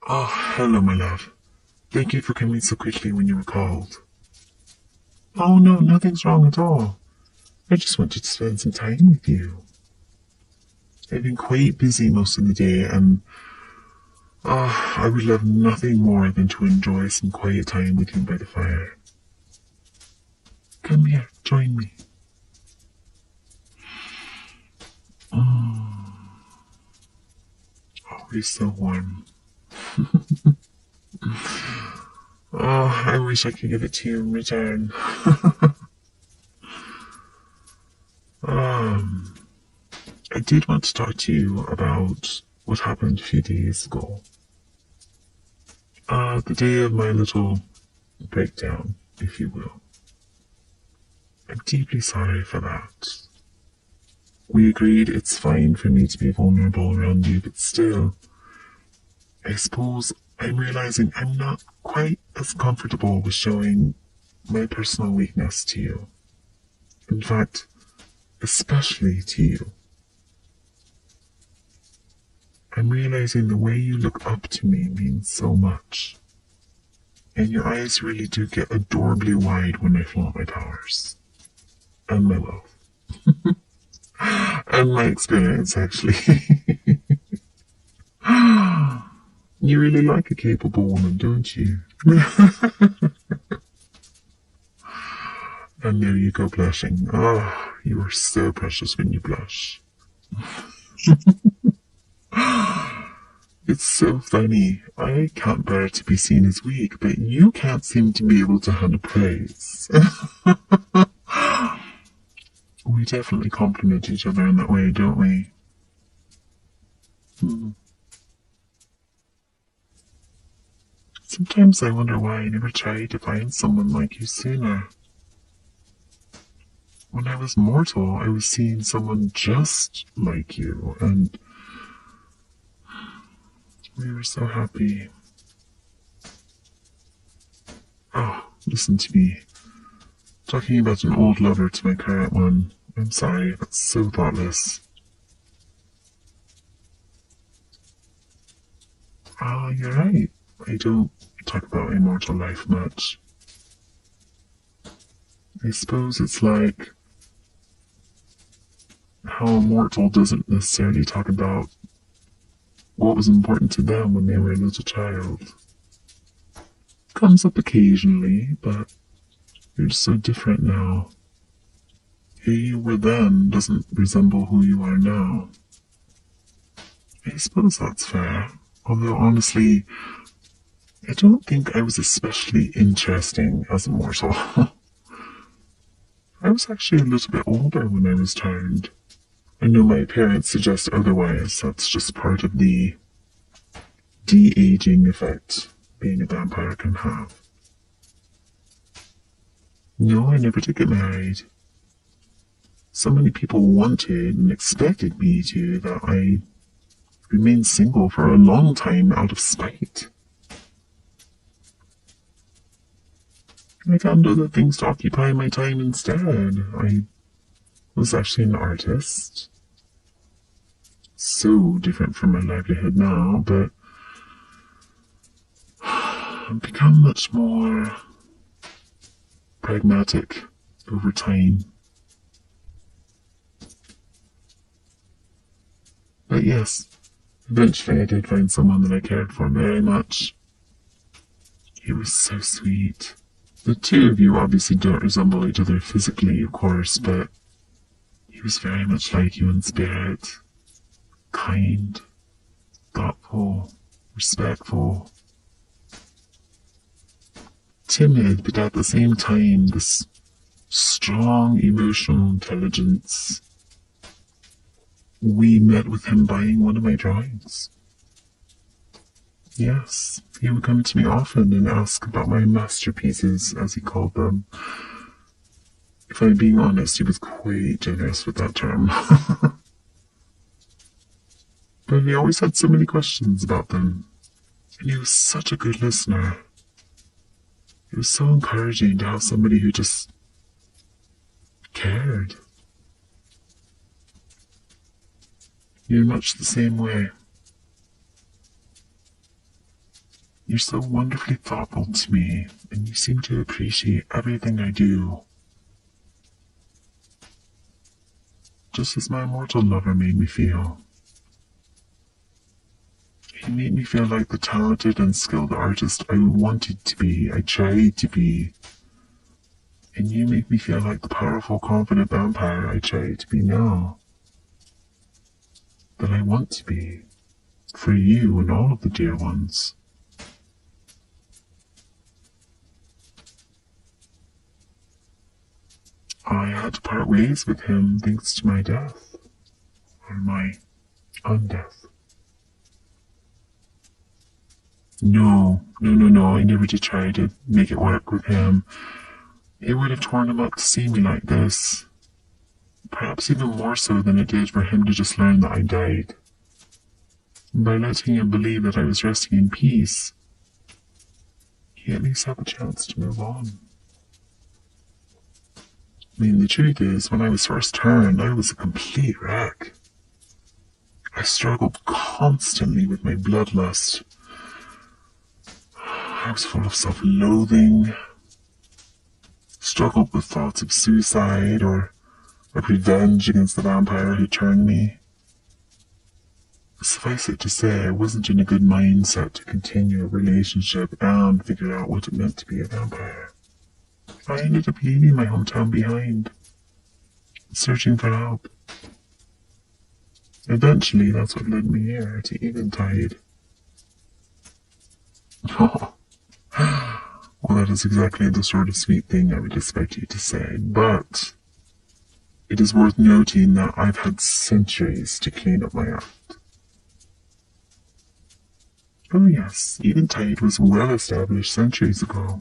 Oh, hello, my love. Thank you for coming so quickly when you were called. Oh, no, nothing's wrong at all. I just wanted to spend some time with you. I've been quite busy most of the day, and I would love nothing more than to enjoy some quiet time with you by the fire. Come here, join me. Oh, it's so warm. Oh, I wish I could give it to you in return. um, I did want to talk to you about what happened a few days ago. The day of my little breakdown, if you will. I'm deeply sorry for that. We agreed it's fine for me to be vulnerable around you, but still, I suppose I'm realizing I'm not quite as comfortable with showing my personal weakness to you. In fact, especially to you. I'm realizing the way you look up to me means so much. And your eyes really do get adorably wide when I flaunt my powers. And my wealth. And my experience, actually. You really like a capable woman, don't you? And there you go blushing. Oh, you are so precious when you blush. It's so funny. I can't bear to be seen as weak, but you can't seem to be able to handle praise. We definitely compliment each other in that way, don't we? Hmm. Sometimes I wonder why I never tried to find someone like you sooner. When I was mortal, I was seeing someone just like you, and we were so happy. Oh, listen to me. Talking about an old lover to my current one. I'm sorry, that's so thoughtless. Ah, you're right. I don't talk about immortal life much. I suppose it's like how a mortal doesn't necessarily talk about what was important to them when they were a little child. Comes up occasionally, but you're so different now. Who you were then doesn't resemble who you are now. I suppose that's fair. Although honestly, I don't think I was especially interesting as a mortal. I was actually a little bit older when I was turned. I know my appearance suggests otherwise. That's just part of the de-aging effect being a vampire can have. No, I never did get married. So many people wanted and expected me to that I remained single for a long time out of spite. I found other things to occupy my time instead. I was actually an artist. So different from my livelihood now, but I've become much more pragmatic over time. But yes, eventually I did find someone that I cared for very much. He was so sweet. The two of you obviously don't resemble each other physically, of course, but he was very much like you in spirit. Kind, thoughtful, respectful, timid, but at the same time, this strong emotional intelligence. We met with him buying one of my drawings. Yes, he would come to me often and ask about my masterpieces, as he called them. If I'm being honest, he was quite generous with that term. But he always had so many questions about them. And he was such a good listener. It was so encouraging to have somebody who just cared. You're much the same way. You're so wonderfully thoughtful to me, and you seem to appreciate everything I do. Just as my immortal lover made me feel. He made me feel like the talented and skilled artist I wanted to be, I tried to be. And you make me feel like the powerful, confident vampire I try to be now. That I want to be. For you and all of the dear ones. I had to part ways with him thanks to my death. Or my undeath. No, I never did try to make it work with him. It would have torn him up to see me like this. Perhaps even more so than it did for him to just learn that I died. By letting him believe that I was resting in peace, he at least had the chance to move on. I mean, the truth is, when I was first turned, I was a complete wreck. I struggled constantly with my bloodlust. I was full of self-loathing, struggled with thoughts of suicide or of revenge against the vampire who turned me. Suffice it to say, I wasn't in a good mindset to continue a relationship and figure out what it meant to be a vampire. I ended up leaving my hometown behind, searching for help. Eventually, that's what led me here, to Eventide. Well, that is exactly the sort of sweet thing I would expect you to say, but it is worth noting that I've had centuries to clean up my act. Oh yes, Eventide was well established centuries ago.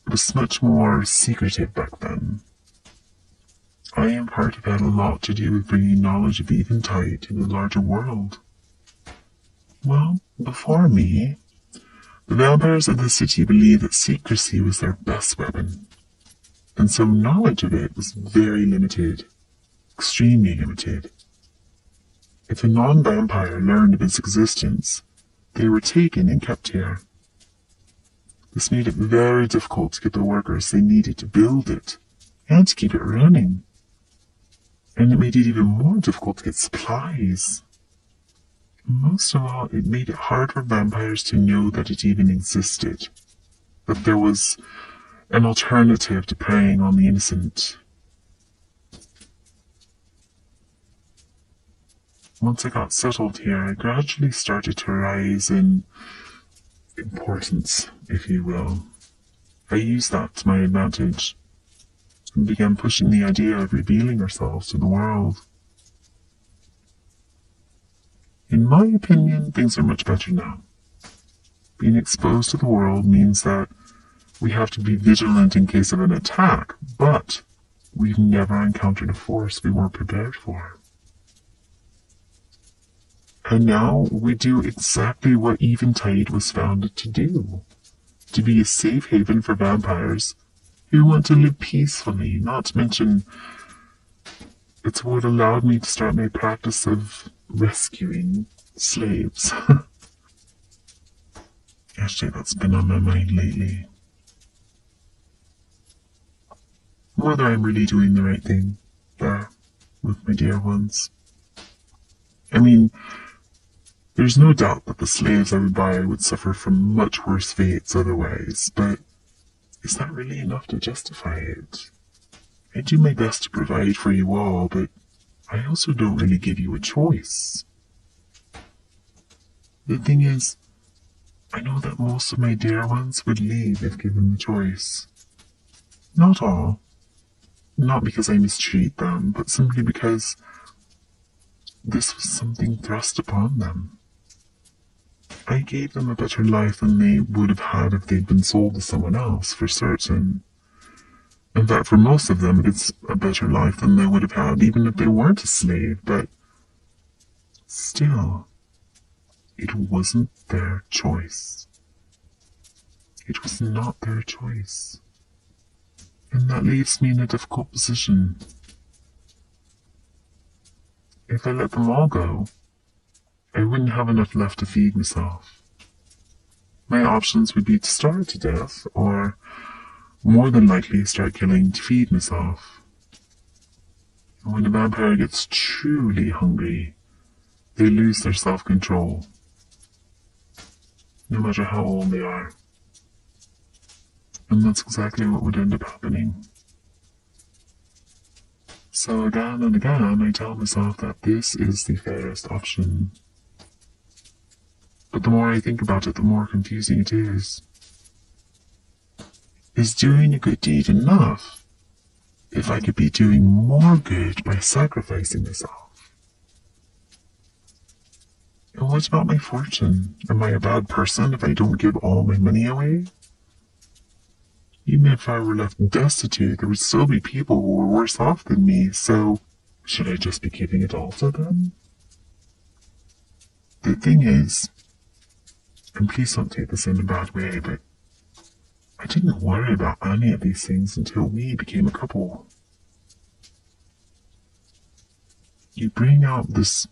It was much more secretive back then. I in part have had a lot to do with bringing knowledge of Eventide to the larger world. Well, before me, the vampires of the city believed that secrecy was their best weapon, and so knowledge of it was very limited, extremely limited. If a non-vampire learned of its existence, they were taken and kept here. This made it very difficult to get the workers they needed to build it, and to keep it running. And it made it even more difficult to get supplies. Most of all, it made it hard for vampires to know that it even existed, that there was an alternative to preying on the innocent. Once I got settled here, I gradually started to rise in importance, if you will. I used that to my advantage, and began pushing the idea of revealing ourselves to the world. In my opinion, things are much better now. Being exposed to the world means that we have to be vigilant in case of an attack, but we've never encountered a force we weren't prepared for. And now we do exactly what Eventide was founded to do. To be a safe haven for vampires who want to live peacefully, not to mention it's what allowed me to start my practice of rescuing slaves. Actually, that's been on my mind lately. Whether I'm really doing the right thing there with my dear ones. I mean, there's no doubt that the slaves I would buy would suffer from much worse fates otherwise, but is that really enough to justify it? I do my best to provide for you all, but I also don't really give you a choice. The thing is, I know that most of my dear ones would leave if given the choice. Not all. Not because I mistreat them, but simply because this was something thrust upon them. I gave them a better life than they would have had if they'd been sold to someone else, for certain. In fact, for most of them, it's a better life than they would have had even if they weren't a slave, but still, it wasn't their choice. It was not their choice. And that leaves me in a difficult position. If I let them all go, I wouldn't have enough left to feed myself. My options would be to starve to death, or more than likely start killing to feed myself. When a vampire gets truly hungry, they lose their self-control, no matter how old they are. And that's exactly what would end up happening. So again and again, I tell myself that this is the fairest option. But the more I think about it, the more confusing it is. Is doing a good deed enough if I could be doing more good by sacrificing myself? And what about my fortune? Am I a bad person if I don't give all my money away? Even if I were left destitute, there would still be people who were worse off than me, so should I just be giving it all to them? The thing is, and please don't take this in a bad way, but I didn't worry about any of these things until we became a couple. You bring out this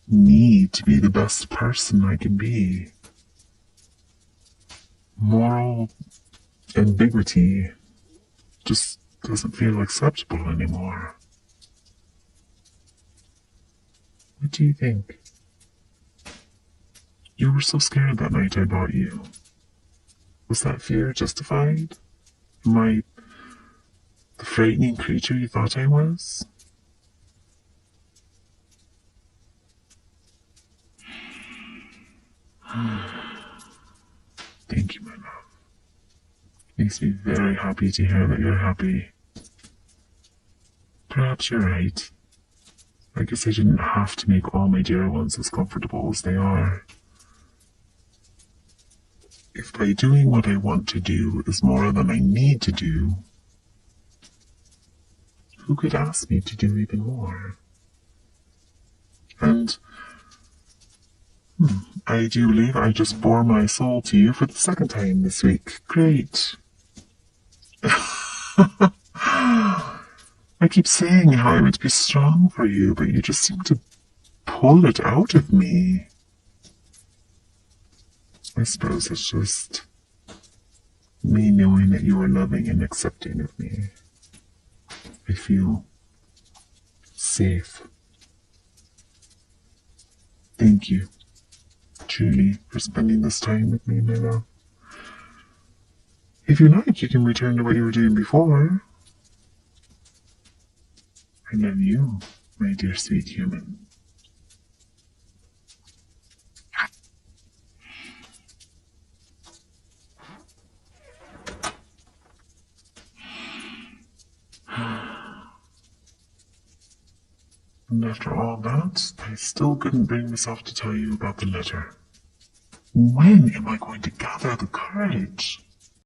need to be the best person I can be. Moral ambiguity just doesn't feel acceptable anymore. What do you think? You were so scared that night I bought you. Was that fear justified? Am I the frightening creature you thought I was? Thank you, my love. Makes me very happy to hear that you're happy. Perhaps you're right. I guess I didn't have to make all my dear ones as comfortable as they are. If by doing what I want to do is more than I need to do, who could ask me to do even more? And I do believe I just bore my soul to you for the second time this week. Great. I keep saying how I would be strong for you, but you just seem to pull it out of me. I suppose it's just me knowing that you are loving and accepting of me. I feel safe. Thank you, truly, for spending this time with me, my love. If you like, you can return to what you were doing before. I love you, my dear sweet human. And after all that, I still couldn't bring myself to tell you about the letter. When am I going to gather the courage?